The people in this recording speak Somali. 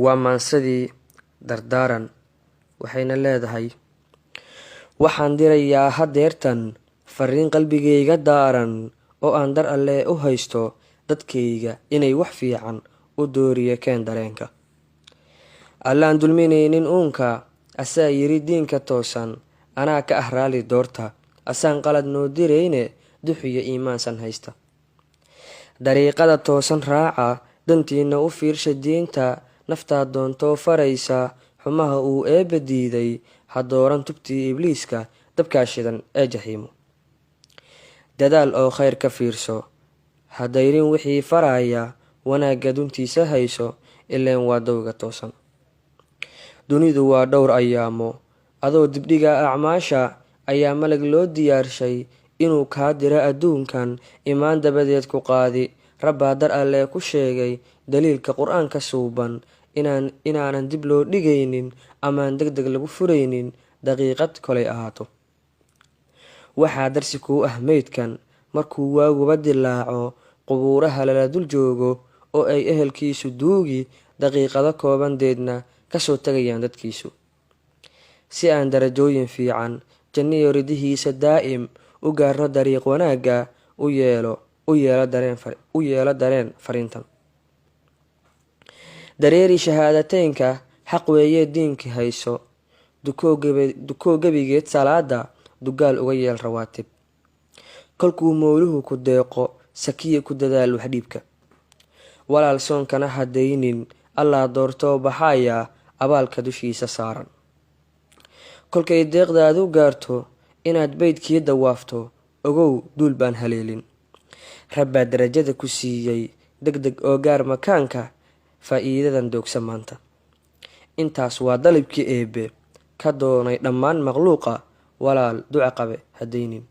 waa maansadii dardaaran waxayna leedahay: waxaan dirayaa hadeertan fariin qalbigayga daaran oo aan dar alle u haysto dadkayga inay wax fiican u dooriyo keen dareenka. allaan dulminaynin uunka, asaa yiri diinka toosan, anaa ka ah raali doorta, asaan qalad noo dirayne duxiyo iimaansan haysta. dariiqada toosan raaca, dantiina u fiirsha diinta, naftaa doontoo faraysa xumaha uu eebba diiday, ha dooran tubtii ibliiska dabkaa shidan ee jaxiimo. dadaal oo khayr ka fiirso, ha dayrin wixii faraya, wanaagga duntiisa hayso, ileen waa dowga toosan. dunidu waa dhowr ayaamo, adoo dibdhiga acmaasha ayaa malag loo diyaarshay inuu kaa diro adduunkan, imaan dabadeed ku qaadi. rabbaa dar alle ku sheegay daliilka qur-aanka suuban, inaanan dib loo dhigaynin amaan deg deg lagu furaynin, daqiiqad kolay ahaato. waxaa darsi kuu ah meydkan markuu waaguba dilaaco, qubuuraha lala dul joogo oo ay ehelkiisu duugi, daqiiqado koobandeedna kasoo tagayaan dadkiisu. si aan darajooyin fiican janniyo ridihiisa daa'im u gaarno dariiq wanaagga, u yeelo dareen fariintan. dareeri shahaadateynka, xaq weeye diinki hayso, dukoo gebigeed salaada, dugaal uga yeel rawaatib. kolkuu mowluhu ku deeqo, sakiya ku dadaal waxdhiibka. walaal soonkana hadaynin, allaa doortoo baxaya, abaalka dushiisa saaran. kolkay deeqdaadu gaarto inaad beydkii dawaafto, ogow duul baan haleelin. rabbaa darajada ku siiyey deg deg oo gaar makaanka, faa'iidadan doogsa maanta. intaas waa dalabkii eebbe ka doonay dhammaan makhluuqa, walaal duca qabe hadaynin.